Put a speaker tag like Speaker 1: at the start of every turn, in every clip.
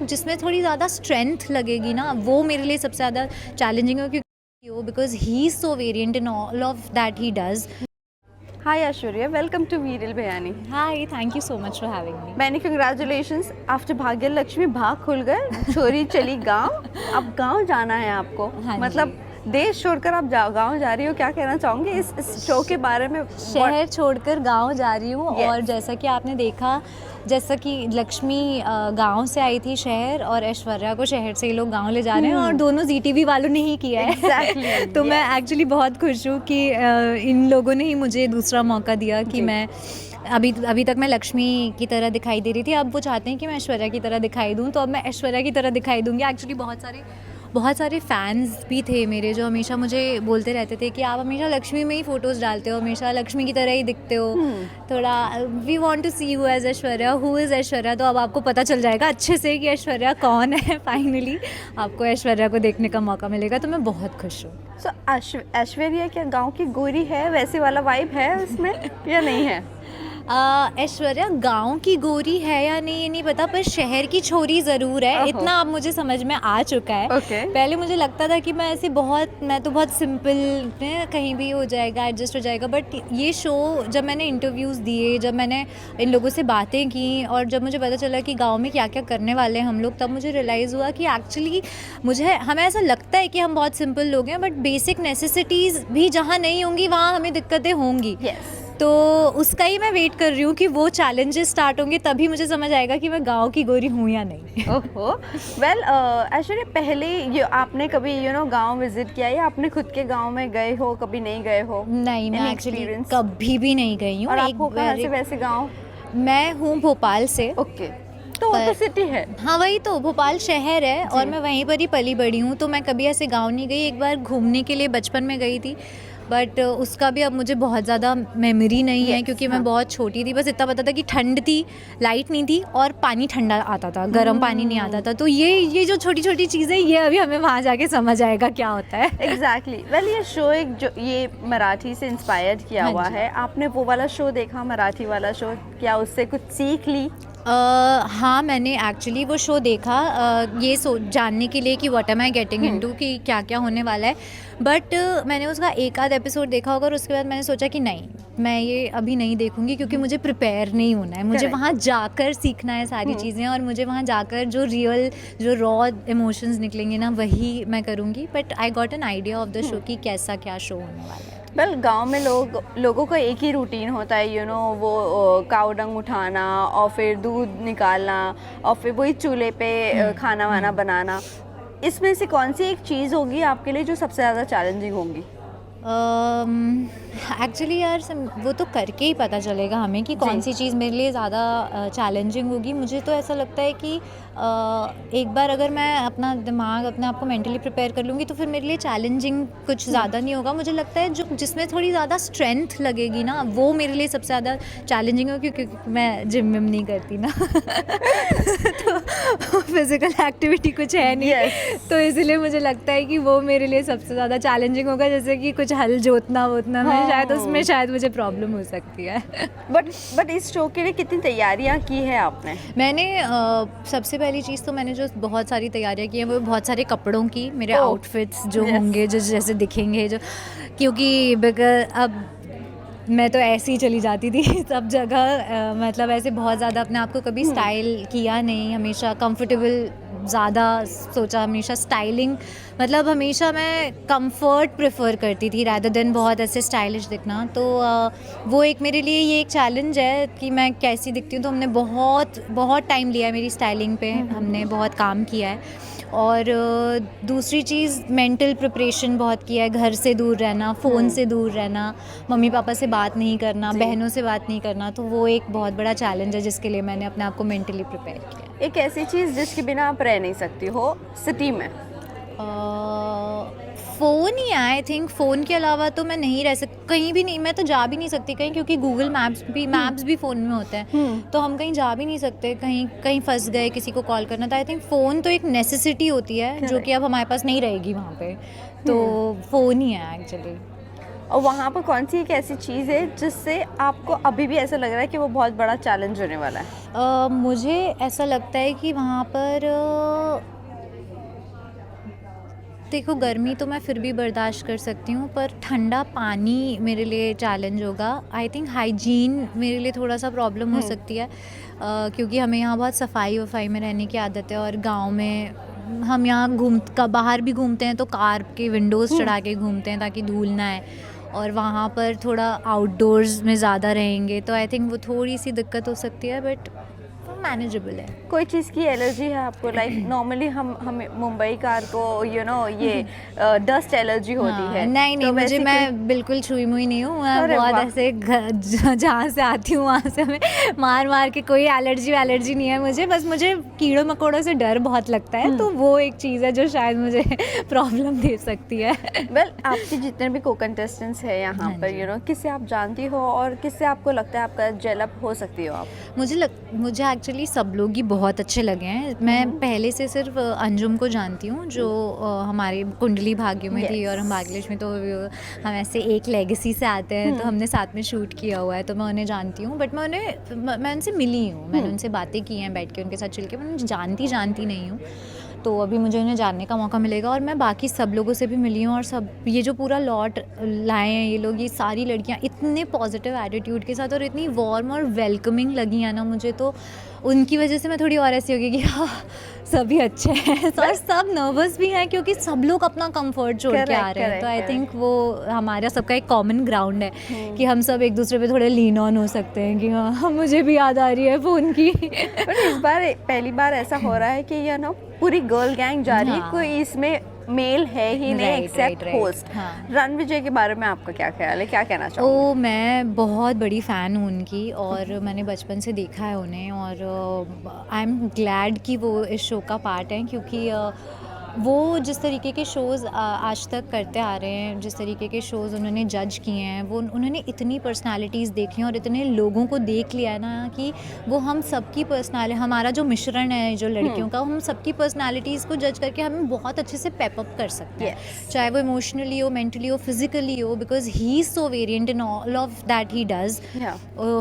Speaker 1: जिसमें थोड़ी ज़्यादा स्ट्रेंथ लगेगी ना, वो मेरे लिए सबसे ज़्यादा चैलेंजिंग है, क्योंकि because he is so variant in all of that he does.
Speaker 2: Hi Aishwarya, welcome to Viral Bhayani.
Speaker 1: Hi, thank you so much for having me.
Speaker 2: Many congratulations, after Bhagya Lakshmi भाग खुल गए, छोरी चली गांव। अब गांव जाना है आपको।
Speaker 1: हाँ
Speaker 2: मतलब देश छोड़कर आप गांव जा रही हो, क्या कहना चाहोगे इस शो के बारे में?
Speaker 1: शहर छोड़कर गांव जा रही हूँ।
Speaker 2: Yes.
Speaker 1: और जैसा कि आपने देखा, जैसा कि लक्ष्मी गांव से आई थी शहर, और ऐश्वर्या को शहर से ही लोग गांव ले जा रहे हैं, और दोनों ZTV वालों ने ही किया है।
Speaker 2: Exactly,
Speaker 1: तो
Speaker 2: yes.
Speaker 1: मैं एक्चुअली बहुत खुश हूँ कि इन लोगों ने ही मुझे दूसरा मौका दिया कि मैं अभी तक मैं लक्ष्मी की तरह दिखाई दे रही थी, अब वो चाहते हैं कि मैं ऐश्वर्या की तरह दिखाई दूँ, तो अब मैं ऐश्वर्या की तरह दिखाई दूँगी। एक्चुअली बहुत सारे फैंस भी थे मेरे, जो हमेशा मुझे बोलते रहते थे कि आप हमेशा लक्ष्मी में ही फ़ोटोज़ डालते हो, हमेशा लक्ष्मी की तरह ही दिखते हो, थोड़ा we want to see who as Aishwarya, who is Aishwarya. तो अब आपको पता चल जाएगा अच्छे से कि ऐश्वर्या कौन है। फाइनली आपको ऐश्वर्या को देखने का मौका मिलेगा, तो मैं बहुत खुश हूँ।
Speaker 2: सो ऐश्वर्या क्या गांव की गोरी है, वैसे वाला वाइब है उसमें या नहीं है?
Speaker 1: ऐश्वर्या गांव की गोरी है या नहीं ये नहीं पता, पर शहर की छोरी ज़रूर है, इतना अब मुझे समझ में आ चुका है। पहले मुझे लगता था कि मैं तो बहुत सिंपल, कहीं भी हो जाएगा, एडजस्ट हो जाएगा, बट ये शो जब मैंने इंटरव्यूज़ दिए, जब मैंने इन लोगों से बातें की, और जब मुझे पता चला कि गाँव में क्या क्या करने वाले हैं हम लोग, तब मुझे रियलाइज़ हुआ कि एक्चुअली हमें ऐसा लगता है कि हम बहुत सिंपल लोग हैं, बट बेसिक नेसेसिटीज़ भी जहाँ नहीं होंगी वहाँ हमें दिक्कतें होंगी। तो उसका ही मैं वेट कर रही हूँ कि वो चैलेंजेस स्टार्ट होंगे, तभी मुझे समझ आएगा कि मैं गांव की गोरी हूँ या नहीं।
Speaker 2: ओहो, वेल ऐश्वर्या, पहले आपने कभी गांव विजिट किया, या आपने खुद के गांव में गए हो, कभी नहीं गए हो?
Speaker 1: नहीं, मैं एक्चुअली कभी भी नहीं गई हूँ।
Speaker 2: और आपको कहाँ से वैसे गांव?
Speaker 1: मैं हूँ भोपाल से।
Speaker 2: ओके, तो वो तो सिटी है।
Speaker 1: हाँ, वही तो, भोपाल शहर है, और मैं वहीं पर ही पली बड़ी हूँ, तो मैं कभी ऐसे गाँव नहीं गई। एक बार घूमने के लिए बचपन में गई थी, बट उसका भी अब मुझे बहुत ज़्यादा मेमोरी नहीं है, क्योंकि मैं बहुत छोटी थी। बस इतना पता था कि ठंड थी, लाइट नहीं थी, और पानी ठंडा आता था, गर्म पानी नहीं आता था। तो ये जो छोटी छोटी चीज़ें, ये अभी हमें वहाँ जाके समझ आएगा क्या होता है।
Speaker 2: एग्जैक्टली। वेल, ये शो ये मराठी से इंस्पायर्ड किया हुआ है। आपने वो वाला शो देखा, मराठी वाला शो, क्या उससे कुछ सीख ली?
Speaker 1: हाँ, मैंने एक्चुअली वो शो देखा, ये जानने के लिए कि what am I getting into, कि क्या क्या होने वाला है। बट मैंने उसका एक आध एपिसोड देखा होगा, और उसके बाद मैंने सोचा कि नहीं, मैं ये अभी नहीं देखूंगी, क्योंकि मुझे प्रिपेयर नहीं होना है, मुझे वहाँ जाकर सीखना है सारी चीज़ें, और मुझे वहाँ जाकर जो रॉ इमोशंस निकलेंगे ना, वही मैं करूँगी। But I got an idea of the show कि कैसा क्या शो होने वाला है।
Speaker 2: वेल, गांव में लोगों का एक ही रूटीन होता है, वो काऊ डंग उठाना, और फिर दूध निकालना, और फिर वही चूल्हे पे खाना वाना बनाना। इसमें से कौन सी एक चीज़ होगी आपके लिए जो सबसे ज़्यादा चैलेंजिंग होगी?
Speaker 1: एक्चुअली यार, वो तो करके ही पता चलेगा हमें कि कौन सी चीज़ मेरे लिए ज़्यादा चैलेंजिंग होगी। मुझे तो ऐसा लगता है कि एक बार अगर मैं अपना दिमाग, अपने आप को मेंटली प्रिपेयर कर लूँगी, तो फिर मेरे लिए चैलेंजिंग कुछ ज़्यादा नहीं होगा। मुझे लगता है जिसमें थोड़ी ज़्यादा स्ट्रेंथ लगेगी ना, वो मेरे लिए सबसे ज़्यादा चैलेंजिंग होगी, क्योंकि मैं जिम विम नहीं करती ना। तो फिज़िकल एक्टिविटी कुछ है नहीं। तो इसलिए मुझे लगता है कि वो मेरे लिए सबसे ज़्यादा चैलेंजिंग होगा। जैसे कि कुछ हल जोतना वोतना में शायद मुझे प्रॉब्लम हो सकती है।
Speaker 2: बट इस शो के लिए कितनी तैयारियां की है आपने?
Speaker 1: मैंने सबसे पहली चीज़ तो मैंने जो बहुत सारी तैयारियां की हैं, वो बहुत सारे कपड़ों की, मेरे आउटफिट्स जो होंगे, जो जैसे दिखेंगे, क्योंकि अब मैं तो ऐसे ही चली जाती थी सब जगह, मतलब ऐसे बहुत ज़्यादा अपने आप को कभी स्टाइल किया नहीं, हमेशा कंफर्टेबल ज़्यादा सोचा, हमेशा स्टाइलिंग, मतलब हमेशा मैं कंफर्ट प्रेफर करती थी रैदर देन बहुत ऐसे स्टाइलिश दिखना। तो वो एक मेरे लिए ये एक चैलेंज है कि मैं कैसी दिखती हूँ। तो हमने बहुत टाइम लिया है मेरी स्टाइलिंग पे, हमने बहुत काम किया है। और दूसरी चीज़, मेंटल प्रिपरेशन बहुत किया है, घर से दूर रहना, फ़ोन से दूर रहना, मम्मी पापा से बात नहीं करना, बहनों से बात नहीं करना। तो वो एक बहुत बड़ा चैलेंज है जिसके लिए मैंने अपने आप को मेंटली प्रिपेयर किया।
Speaker 2: एक ऐसी चीज़ जिसके बिना आप रह नहीं सकती हो सिटी में?
Speaker 1: Phone he, I think phone के अलावा तो मैं नहीं रह सकती, कहीं भी नहीं, मैं तो जा भी नहीं सकती कहीं, क्योंकि गूगल मैप्स भी फ़ोन में होते हैं। तो हम कहीं जा भी नहीं सकते, कहीं फंस गए, किसी को कॉल करना था। आई थिंक फ़ोन तो एक नेसेसिटी होती है, जो कि अब हमारे पास नहीं रहेगी वहाँ पे। तो फ़ोन ही है एक्चुअली।
Speaker 2: और वहाँ पर कौन सी एक ऐसी चीज़ है जिससे आपको अभी भी ऐसा लग रहा है कि वो बहुत बड़ा चैलेंज होने वाला है?
Speaker 1: मुझे ऐसा लगता है कि वहाँ पर देखो गर्मी तो मैं फिर भी बर्दाश्त कर सकती हूँ, पर ठंडा पानी मेरे लिए चैलेंज होगा। आई थिंक हाइजीन मेरे लिए थोड़ा सा प्रॉब्लम हो सकती है, क्योंकि हमें यहाँ बहुत सफाई वफाई में रहने की आदत है, और गांव में हम यहाँ बाहर भी घूमते हैं तो कार के विंडोज़ चढ़ा के घूमते हैं ताकि धूल ना आए, और वहाँ पर थोड़ा आउटडोर्स में ज़्यादा रहेंगे तो आई थिंक वो थोड़ी सी दिक्कत हो सकती है, बट मैनेजेबल है।
Speaker 2: कोई चीज़ की एलर्जी है आपको? लाइक नॉर्मली हम मुंबई कार को ये डस्ट एलर्जी होती है।
Speaker 1: नहीं
Speaker 2: तो
Speaker 1: मुझे,
Speaker 2: वैसी
Speaker 1: मैं बिल्कुल छुई मुई नहीं हूँ, मैं
Speaker 2: अरे
Speaker 1: बहुत
Speaker 2: वाह।
Speaker 1: ऐसे जहाँ से आती हूँ वहाँ से हमें मार के कोई एलर्जी नहीं है मुझे, बस मुझे कीड़ों मकोड़ों से डर बहुत लगता है, तो वो एक चीज़ है जो शायद मुझे प्रॉब्लम दे सकती है।
Speaker 2: वेल आपके जितने भी को कंटेस्टेंट्स हैं यहाँ
Speaker 1: हाँ
Speaker 2: पर किससे आप जानती हो और किससे आपको लगता है आपका जेलअप हो सकती हो आप?
Speaker 1: मुझे एक्चुअली सब लोग ही बहुत अच्छे लगे हैं। मैं पहले से सिर्फ अंजुम को जानती हूँ जो हमारे कुंडली भाग्य में थी, और हम भाग्यलक्ष्मी, तो हम ऐसे एक लेगेसी से आते हैं, तो हमने साथ में शूट किया हुआ है, तो मैं उन्हें जानती हूँ, बट मैं उनसे मिली हूँ, मैंने उनसे बातें की हैं बैठ के उनके साथ चिल के, मैं जानती नहीं हूँ, तो अभी मुझे उन्हें जानने का मौका मिलेगा। और मैं बाकी सब लोगों से भी मिली हूँ, और सब ये जो पूरा लॉट लाए हैं ये लोग, ये सारी लड़कियाँ इतने पॉजिटिव एटीट्यूड के साथ और इतनी वार्म और वेलकमिंग लगी है ना मुझे, तो उनकी वजह से मैं थोड़ी और ऐसी होगी कि हाँ सभी अच्छे हैं, और सब नर्वस भी हैं क्योंकि सब लोग अपना कंफर्ट छोड़ के आ रहे हैं, तो आई थिंक वो हमारा सबका एक कॉमन ग्राउंड है कि हम सब एक दूसरे पे थोड़े लीन ऑन हो सकते हैं कि हाँ मुझे भी याद आ रही है फ़ोन की।
Speaker 2: पर इस बार पहली बार ऐसा हो रहा है कि पूरी गर्ल गैंग जा रही है, कोई इसमें मेल है ही नहीं एक्सेप्ट होस्ट। रणविजय के बारे में आपका क्या ख्याल है, क्या कहना चाहोगे?
Speaker 1: मैं बहुत बड़ी फ़ैन हूँ उनकी, और मैंने बचपन से देखा है उन्हें, और आई एम ग्लैड कि वो इस शो का पार्ट हैं, क्योंकि वो जिस तरीके के शोज़ आज तक करते आ रहे हैं, जिस तरीके के शोज़ उन्होंने जज किए हैं, वो उन्होंने इतनी पर्सनालिटीज़ देखी हैं और इतने लोगों को देख लिया है ना कि वो हम सबकी पर्सनालिटी, हमारा जो मिश्रण है जो लड़कियों का, हम सबकी पर्सनालिटीज़ को जज करके हमें बहुत अच्छे से पेपअप कर सकते हैं, चाहे वो इमोशनली हो, मेंटली हो, फिजिकली हो, because he is so variant in all of that he does.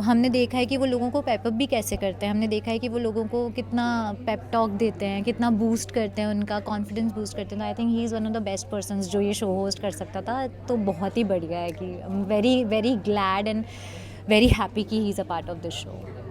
Speaker 1: हमने देखा है कि वो लोगों को पेपअप भी कैसे करते हैं, हमने देखा है कि वो लोगों को कितना पेप टॉक देते हैं, कितना बूस्ट करते हैं, उनका कॉन्फिडेंस बूस्ट करते हैं। I think he is one of the best persons जो ये शो होस्ट कर सकता था, तो बहुत ही बढ़िया है कि I am very very glad and very happy कि he is a part of this show.